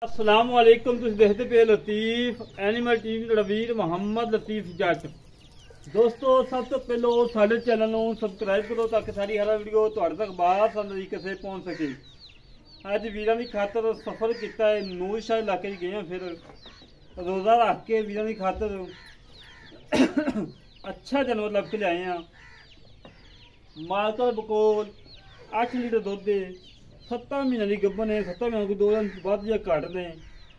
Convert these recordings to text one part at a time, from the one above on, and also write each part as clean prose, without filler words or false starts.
अस्सलाम वालेकुम। तुम देखते पे लतीफ एनिमल टीवी वीर मोहम्मद लतीफ जट। दोस्तों सब तो पहले साढ़े चैनल को सबसक्राइब करो ताकि सारी हर वीडियो तुहाडे तक बासानी तरीके से पहुँच सके। अज वीर की खातर सफ़र किया है, नूर शाह इलाके गए हैं, फिर रोज़ा रख के वीर की खातर अच्छा जानवर लभ के लियाए हैं। मालका बकोल 8 लीटर दुध है, 7 महीने की गब्बन है, 7 महीने को 2 दिन बाद या घट ने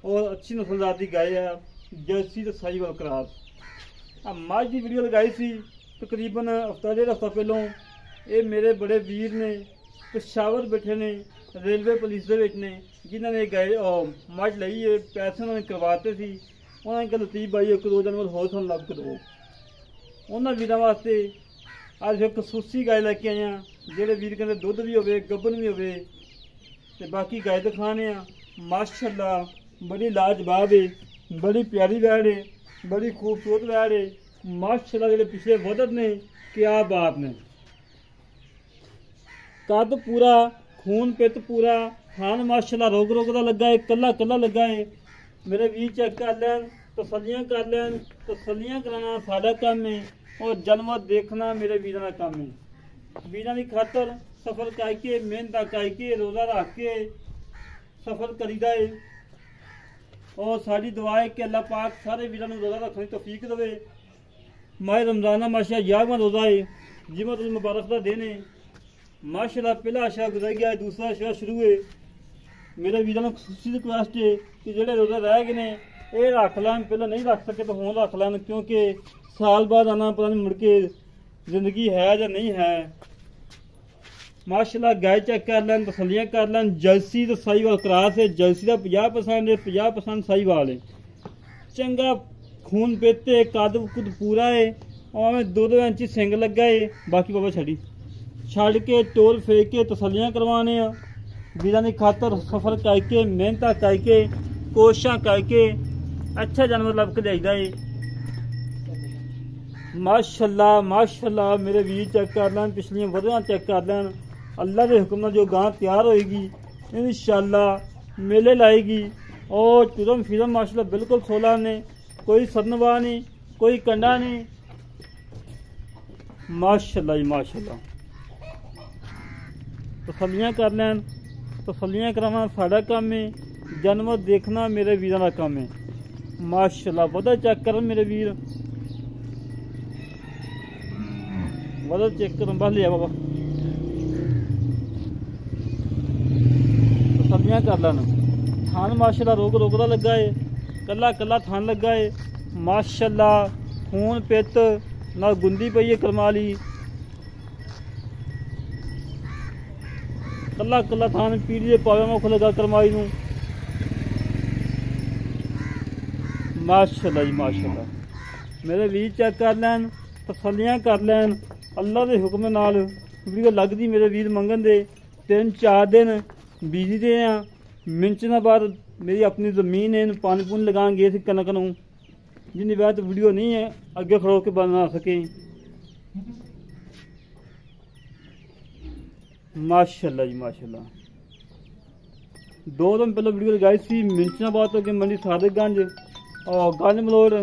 और अच्छी नस्लदार की गाय है, जर्सी तो साहिवाल क्रॉस। मझ की वीडियो लगाई सी तकरीबन हफ्ता 1.5 हफ्ता पहलों। ये मेरे बड़े वीर ने पेशावर बैठे ने रेलवे पुलिस ने जिन्होंने गाय मझ लई है, पैसे उन्होंने करवाते सी। उन्होंने कहा लतीफ भाई 1-2 जानवर होर सूँ लभ के दो। उन्होंने वीरों वास्ते अज एक सूसी गाय लैके आए हैं, जोड़े वीर कहते दुध भी हो गब्बन भी हो। तो बाकी गाय दिखाने माशाअल्लाह बड़ी लाजवाब है, बड़ी प्यारी वैड़ है, बड़ी खूबसूरत वैड़ है। माशाअल्लाह जो पिछले वदत ने क्या बात ने, कद पूरा, खून पित पूरा, खान माशाअल्लाह रोग का लगा है, कला कला लगा है। मेरे वीर चेक कर लैन, तसलियाँ कर लैन। तसलियाँ कराना साडा काम है और जानवर देखना मेरे वीरों का काम है। वीरों की खातर सफ़र करके मेहनत करके रोज़ा रख के सफ़र करीदा है और साड़ी दुआ है कि अल्लाह पाक सारे वीरों को रोज़ा रखने की तौफीक देवे। माह रमज़ान माशा 11वां रोज़ा है, जिम्मत मुबारक का दिन है। माशाअल्लाह पहला अशरा गुजर गया है, दूसरा अशरा शुरू है। मेरे वीरों को खुशी रिक्वेस्ट है कि जोड़े रोज़ा रह गए हैं ये रख लैन, पहले नहीं रख सके तो हों रख लैन, क्योंकि साल बाद आना पता नहीं मुड़ के जिंदगी है या नहीं है। माशाअल्लाह गाय चेक कर लैन, तसलियाँ कर लैन। जर्सी तो साहिवाल क्रॉस है, जर्सी का 50% है, 50% साहिवाल है। चंगा खून पेते, कद कुद पूरा है और 2-2 इंची सिंग लगा है। बाकी बाबा छड़ के टोल फेंक के तसलियाँ करवाने वीरों की खातर सफ़र करके मेहनत करके कोशिशें करके अच्छा जानवर लभ के लियाईदा है। माशाअल्लाह माशाअल्लाह मेरे वीर चेक कर लैन, पिछलियां वधियां चेक कर लैन। अल्लाह के हुक्म जो गां तैयार होएगी इंशाअल्लाह मेले लाएगी और चुरम फिरम माशाअल्लाह बिल्कुल सोला ने, कोई सदनवा नहीं, कोई कंडा नहीं। माशाअल्लाह ही माशाअल्लाह। तसलियाँ कर लैन, तसलियाँ कराना साडा काम है, जानवर देखना मेरे वीरों का काम है। माशाअल्लाह वधा चेक कर मेरे वीर, वधा चेक कर। बस लिया बाबा, तसलियाँ कर लेना। थान माशाअल्लाह रोग का लगा है, कला कला थान लगा है। माशाअल्लाह खून पित ना गुंदी पई है करमाली, कला कला थान पीली पावे मुख लगा करमाई नूं। माशाअल्लाह जी माशाअल्लाह। मेरे वीर चेक कर लैन, तसलियाँ कर लैन। अल्लाह के हुक्म नाल वीडियो लगती मेरे वीर मंगन दे 3-4 दिन बिजी दे हैं। मिंचना बाद मेरी अपनी ज़मीन है, पानी पूनी लगा गए थे कनक नूं, जिन्नी वजह तो वीडियो नहीं है अगे खड़ो के बना सके। माशाअल्लाह जी माशाअल्लाह। 2 दिन पहले वीडियो लगाई थी मिंचनाबाद तो मंडी सादिकगंज और गंज मलोर।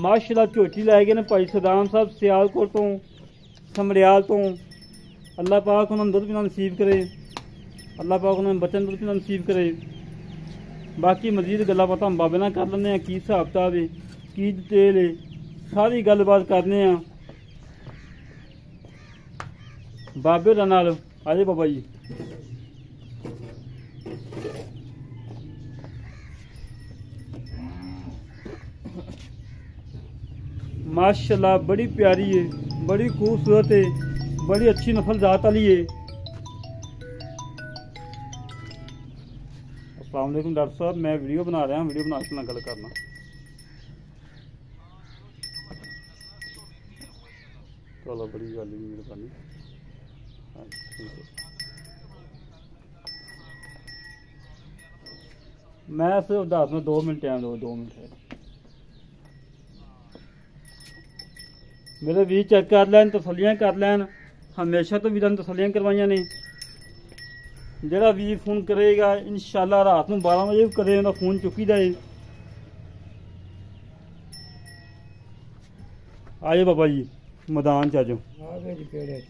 माशाअल्लाह झोटी लै गए भाई सदाम साहब सियालकोट तो, समड़ियाल तो। अल्लाह पाक उन्होंने दुध पीना नसीब करे, अल्लाह पाक उन्होंने बचन दुध पीना नसीब करे। बाकी मजीद गल्लां बातां बाबे नाल कर लैंदे की हिसाब किताब है, की डिटेल है, सारी गलबात करने बाबे नाल। आजे बाबा जी। माशाअल्लाह बड़ी प्यारी है, बड़ी खूबसूरत है, बड़ी अच्छी नस्ल जात वाली है। अस्सलाम वालेकुम डॉक्टर साहब, मैं वीडियो बना रहा हूँ, वीडियो बना के गल करना। चलो बड़ी गल मेहरबानी। हाँ ठीक है, मैं सिर्फ 2 मिनट टाइम दो, 2 मिनट है। मेरे वीर चेक कर लैन, तसलियाँ कर लैन। हमेशा तो वीरों ने तसलियाँ करवाइया ने। ਜਿਹੜਾ ਵੀਰ ਫੋਨ ਕਰੇਗਾ ਇਨਸ਼ਾਅੱਲਾ ਰਾਤ ਨੂੰ 12 ਵਜੇ ਕਦੇ ਉਹਦਾ ਫੋਨ ਚੁੱਕੀਦਾ ਏ। ਆਜੋ ਬਾਬਾ ਜੀ ਮੈਦਾਨ ਚ ਆਜੋ। ਆ ਗਏ ਜੀ ਕਿਹੜੇ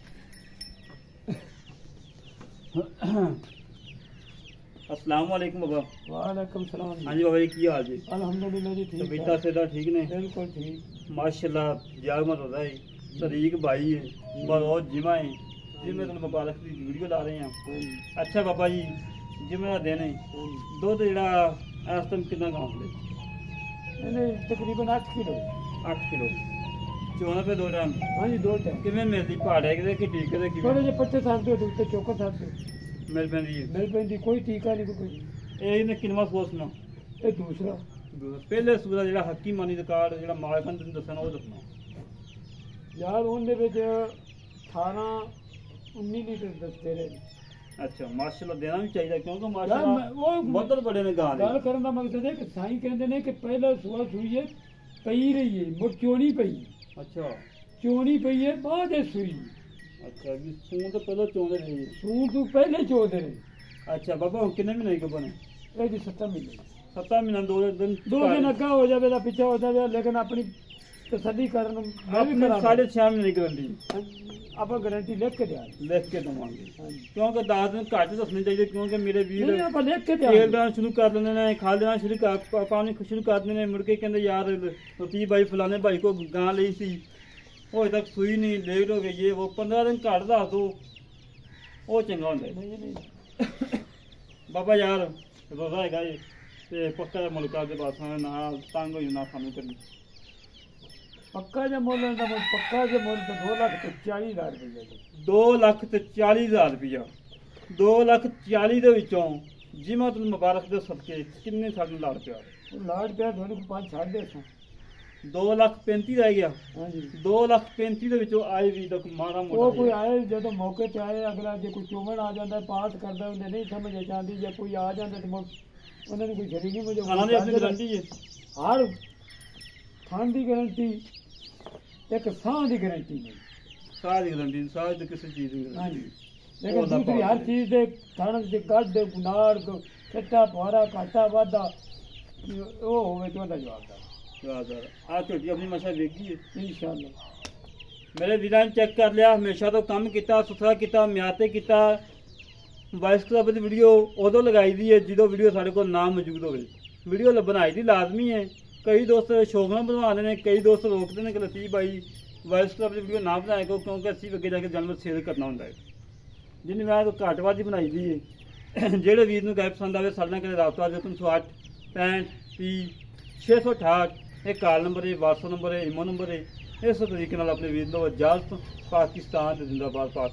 अस्सलाम वालेकुम बाबा। वालेकुम सलाम। हाँ जी बाबा जी की हाल जी? अल्हम्दुलिल्लाह जी ठीक है। तबीयत सेहत ठीक ने? बिल्कुल ठीक माशाल्लाह जागमत होता है। तरीक भाई है बहुत जिमा है जिम्मे तो मुबारक की वीडियो ला रहे हैं। अच्छा बाबा जी जिम्मे का दिन है दुध जड़ा इस टाइम कितना गाँव तकरीबन 8 किलो 8 किलो चौना पे 2 टाइम। हाँ जी 2 टाइम किमें मिलती पहाड़े कि टीके दे थोड़े जे पत्ते साथ दे चौका साथ मिल पैंदी है? मिल पैंदी कोई टीका नहीं कोई। ਇਹ ਨੇ ਕਿੰਨਾ ਸੋਚਣਾ? ਇਹ ਦੂਸਰਾ ਪਹਿਲੇ ਸੂਰਾ ਜਿਹੜਾ ਹੱਕੀ ਮਾਨੀ ਰਿਕਾਰਡ ਜਿਹੜਾ ਮਾਲਕਾਂ ਤੈਨੂੰ ਦੱਸਣਾ ਉਹ ਦੱਸਣਾ ਯਾਰ ਉਹਦੇ ਵਿੱਚ 18 19 ਲੀਟਰ ਦੱਸਦੇ ਰਹੇ। ਅੱਛਾ ਮਾਸ਼ਾਅੱਲਾ ਦੇਣਾ ਵੀ ਚਾਹੀਦਾ ਕਿਉਂਕਿ ਯਾਰ ਮਾਸ਼ਾਅੱਲਾ ਉਹ ਬਹੁਤ ਬੜੇ ਨੇ ਗਾਂ ਦੇ। ਗੱਲ ਕਰਨ ਦਾ ਮਕਸਦ ਹੈ ਕਿ ਸਾਈਂ ਕਹਿੰਦੇ ਨੇ ਕਿ ਪਹਿਲਾ ਸੂਆ ਸੂਈ ਹੈ ਪਈ ਰਹੀ ਹੈ ਮੁੜ ਚੋਣੀ ਪਈ। ਅੱਛਾ ਚੋਣੀ ਪਈ ਹੈ ਬਾਅਦ ਇਹ ਸੂਈ। ਅੱਛਾ ਵੀ ਸੂਣ ਤੋਂ ਪਹਿਲਾਂ ਚੋਂਦੇ ਰਹੇ। ਸੂਣ ਤੋਂ ਪਹਿਲੇ ਚੋਦੇ ਨੇ। ਅੱਛਾ ਬਾਬਾ ਹੁਣ ਕਿੰਨੇ ਮਹੀਨੇ ਕੋ ਬਣੇ? ਇਹ ਜੀ 7 ਮਹੀਨੇ 7 ਮਹੀਨਾ 2 ਦਿਨ 2 ਦਿਨ ਅੱਗਾ ਹੋ ਜਾਵੇ ਤਾਂ ਪਿੱਛਾ ਹੋ ਜਾਵੇ ਲੇਕਿਨ ਆਪਣੀ ਤਸੱਲੀ ਕਰਨ ਮੈਂ ਵੀ ਕਰਾਂ 6.5 ਮਹੀਨੇ ਦੀ ਗਰੰਟੀ ਆਪਾਂ ਗਾਰੰਟੀ ਲਿਖ ਕੇ ਦਿਆਂ ਲਿਖ ਕੇ ਦਵਾਂਗੇ ਕਿਉਂਕਿ 10 ਦਿਨ ਘੱਟ ਦੱਸਣੇ ਚਾਹੀਦੇ ਕਿਉਂਕਿ ਮੇਰੇ ਵੀਰ ਨਹੀਂ ਆਪਾਂ ਲਿਖ ਕੇ ਦਿਆਂ ਖੇਲ ਦੇਣਾ ਸ਼ੁਰੂ ਕਰ ਦਿੰਦੇ ਨੇ ਖਾ ਦੇਣਾ ਸ਼ੁਰੂ ਕਰ ਪਾਣੀ ਸ਼ੁਰੂ ਕਰ ਦਿੰਦੇ ਨੇ ਮੁੜ ਕੇ ਕਹਿੰਦੇ ਯਾਰ ਰਤੀਬ ਭਾਈ ਫਲਾਣੇ ਭਾਈ ਕੋ ਗਾਂ ਲਈ ਸੀ ਉਹ ਤੱਕ ਸੂਈ ਨਹੀਂ ਲੇਟ ਹੋ ਗਈ ਇਹ ਉਹ 15 ਦਿਨ ਘੱਟ ਦੱਸ ਦੋ ਉਹ ਚੰਗਾ ਹੁੰਦਾ ਨਹੀਂ ਨਹੀਂ ਬਾਬਾ ਯਾਰ ਰੋਜ਼ਾ ਹੈਗਾ ਇਹ ਤੇ ਪੱਕਾ ਮੁਲਕਾਂ ਦੇ ਪਾਸਾਂ ਨਾ ਤੰਗ ਹੋਈ ਨਾ ਸਾਨੂੰ ਕਰੀ ਪੱਕਾ ਜੇ ਮੁੱਲ ਦਾ ਪੱਕਾ ਜੇ ਮੁੱਲ ਤਾਂ 2,40,000 ਰੁਪਏ 2,40,000 ਰੁਪਇਆ 2,40,000 ਦੇ ਵਿੱਚੋਂ ਜਿਮਾ ਤੁਲ ਮੁਬਾਰਕ ਦੇ ਸਦਕੇ ਕਿੰਨੇ ਸਾਨੂੰ ਲਾੜ ਪਿਆ? ਲਾੜ ਪਿਆ ਤੁਹਾਨੂੰ 5 ਛੱਡ ਦੇ 2,35,000 ਰਹਿ ਗਿਆ। ਹਾਂਜੀ 2,35,000 ਦੇ ਵਿੱਚੋਂ ਆਏ ਵੀ ਤਾਂ ਮਾੜਾ ਉਹ ਮੋਟਾ ਕੋਈ ਆਏ ਜਦੋਂ ਮੌਕੇ ਤੇ ਆਏ ਅਗਲਾ ਜੇ ਕੋਈ ਚੋਮਣ ਆ ਜਾਂਦਾ ਪਾਸ ਕਰਦਾ ਉਹਨੇ ਨਹੀਂ ਸਮਝ ਆਉਂਦੀ ਜੇ ਕੋਈ ਆ ਜਾਂਦਾ ਤੇ ਉਹਨਾਂ ਨੂੰ ਕੋਈ ਛੜੀ ਨਹੀਂ ਮੁਝੇ ਖਾਣਾ ਦੀ ਆਪਣੀ ਗਰੰਟੀ ਹੈ ਹਰ ਖਾਣ ਦੀ ਗਰੰਟੀ ਇੱਕ ਸਾਹ ਦੀ ਗਰੰਟੀ ਨਹੀਂ ਸਾਹ ਦੀ ਗਰੰਟੀ ਸਾਹ ਤੇ ਕਿਸੇ ਚੀਜ਼ ਦੀ ਗਰੰਟੀ ਹਾਂਜੀ ਲੇਕਿਨ ਦੂਸਰੀ ਹਰ ਚੀਜ਼ ਦੇ ਖਾਣ ਦੇ ਗੱਡ ਗੁਨਾੜ ਕੱਟਾ ਪਾਰਾ ਘਾਟਾ ਵਾਧਾ ਉਹ ਹੋਵੇ ਤਾਂ ਉਹਦਾ ਜਵਾਬਦਾਰ ਆ ਝੋਟੀ ਆਪਣੀ ਮਸ਼ਾ ਵੇਖੀ ਹੈ ਇਨਸ਼ਾਅੱਲਾ। ਮੇਰੇ ਵੀਰਾਂ ਨੇ ਚੈੱਕ ਕਰ ਲਿਆ ਹਮੇਸ਼ਾ ਤੋਂ ਕੰਮ ਕੀਤਾ ਸੁਥਰਾ ਕੀਤਾ ਮਿਆਦ ਤੇ ਕੀਤਾ। ਵਾਇਸ ਕਲੱਬ ਦੀ ਵੀਡੀਓ ਉਦੋਂ ਲਗਾਈ ਦੀ ਹੈ ਜਦੋਂ ਵੀਡੀਓ ਸਾਡੇ ਕੋਲ ਨਾ ਮੌਜੂਦ ਹੋਵੇ। ਵੀਡੀਓ ਬਣਾਈ ਦੀ ਲਾਜ਼ਮੀ ਹੈ। ਕਈ ਦੋਸਤ ਸ਼ੌਕ ਨਾਲ ਬਣਵਾਉਂਦੇ ਨੇ ਕਈ ਦੋਸਤ ਰੋਕਦੇ ਨੇ ਕਿ ਲਤੀਫ ਭਾਈ ਵਾਇਸ ਕਲੱਬ ਦੀ ਵੀਡੀਓ ਨਾ ਬਣਾਇਆ ਕਰੋ ਕਿਉਂਕਿ ਅਸੀਂ ਅੱਗੇ ਜਾ ਕੇ ਜਾਨਵਰ ਸੇਲ ਕਰਨਾ ਹੁੰਦਾ ਹੈ। ਜਿੰਨੀ ਮੈਂ ਘੱਟ ਵੱਧ ਹੀ ਬਣਾਈ ਦੀ ਹੈ। ਜਿਹੜੇ ਵੀਰ ਨੂੰ ਗਾਇਬ ਪਸੰਦ ਆਵੇ ਸਾਡੇ ਨਾਲ ਕਦੇ ਰਾਬਤਾ ਦੇ 308 65 30 668 ਇਹ ਕਾਲ ਨੰਬਰ ਹੈ WhatsApp ਨੰਬਰ ਹੈ ਇਮੋ ਨੰਬਰ ਹੈ। ਇਸ ਤਰੀਕੇ ਨਾਲ ਆਪਣੇ ਵੀਰ ਨੂੰ ਇਜਾਜ਼ਤ ਪਾਕਿਸਤਾਨ ਤੇ ਜ਼ਿੰਦਾਬਾਦ ਪਾਕ